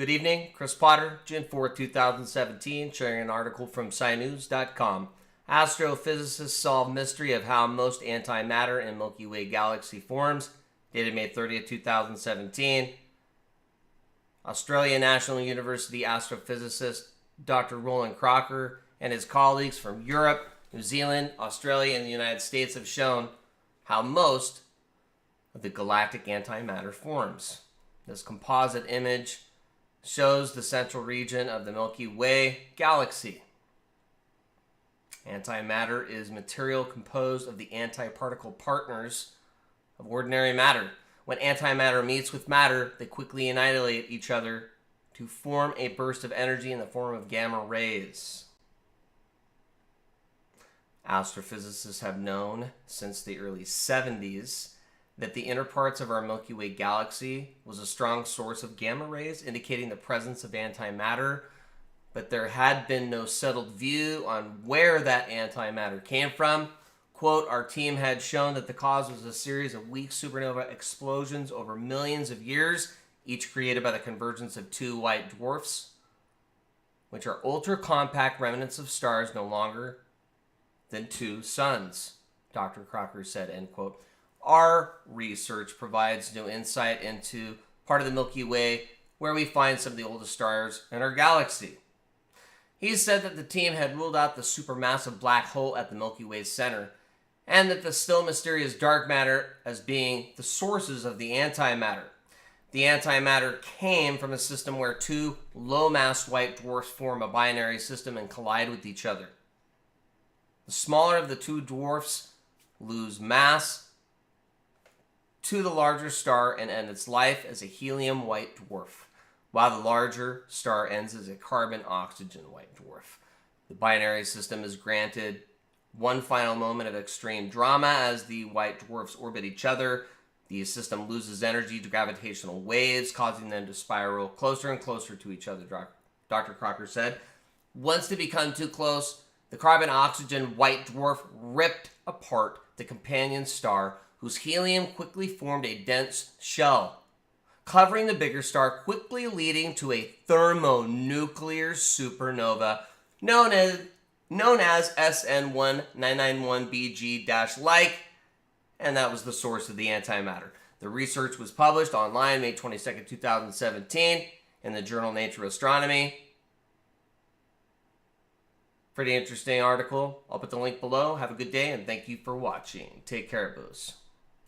Good evening, Chris Potter, June 4, 2017, sharing an article from SciNews.com. Astrophysicists solve mystery of how most antimatter in Milky Way galaxy forms. Dated May 30, 2017. Australian National University astrophysicist Dr. Roland Crocker and his colleagues from Europe, New Zealand, Australia, and the United States have shown how most of the galactic antimatter forms. This composite image shows the central region of the Milky Way galaxy. Antimatter is material composed of the antiparticle partners of ordinary matter. When antimatter meets with matter, they quickly annihilate each other to form a burst of energy in the form of gamma rays. Astrophysicists have known since the early 70s that the inner parts of our Milky Way galaxy was a strong source of gamma rays, indicating the presence of antimatter, but there had been no settled view on where that antimatter came from. Quote, our team had shown that the cause was a series of weak supernova explosions over millions of years, each created by the convergence of two white dwarfs, which are ultra-compact remnants of stars no longer than two suns, Dr. Crocker said, end quote. Our research provides new insight into part of the Milky Way where we find some of the oldest stars in our galaxy. He said that the team had ruled out the supermassive black hole at the Milky Way's center, and that the still mysterious dark matter as being the sources of the antimatter. The antimatter came from a system where two low-mass white dwarfs form a binary system and collide with each other. The smaller of the two dwarfs lose mass to the larger star and end its life as a helium white dwarf, while the larger star ends as a carbon-oxygen white dwarf. The binary system is granted one final moment of extreme drama as the white dwarfs orbit each other. The system loses energy to gravitational waves, causing them to spiral closer and closer to each other, Dr. Crocker said. Once they become too close, the carbon-oxygen white dwarf ripped apart the companion star, whose helium quickly formed a dense shell, covering the bigger star, quickly leading to a thermonuclear supernova known as SN1991BG-like, and that was the source of the antimatter. The research was published online May 22, 2017 in the journal Nature Astronomy. Pretty interesting article. I'll put the link below. Have a good day, and thank you for watching. Take care, boos.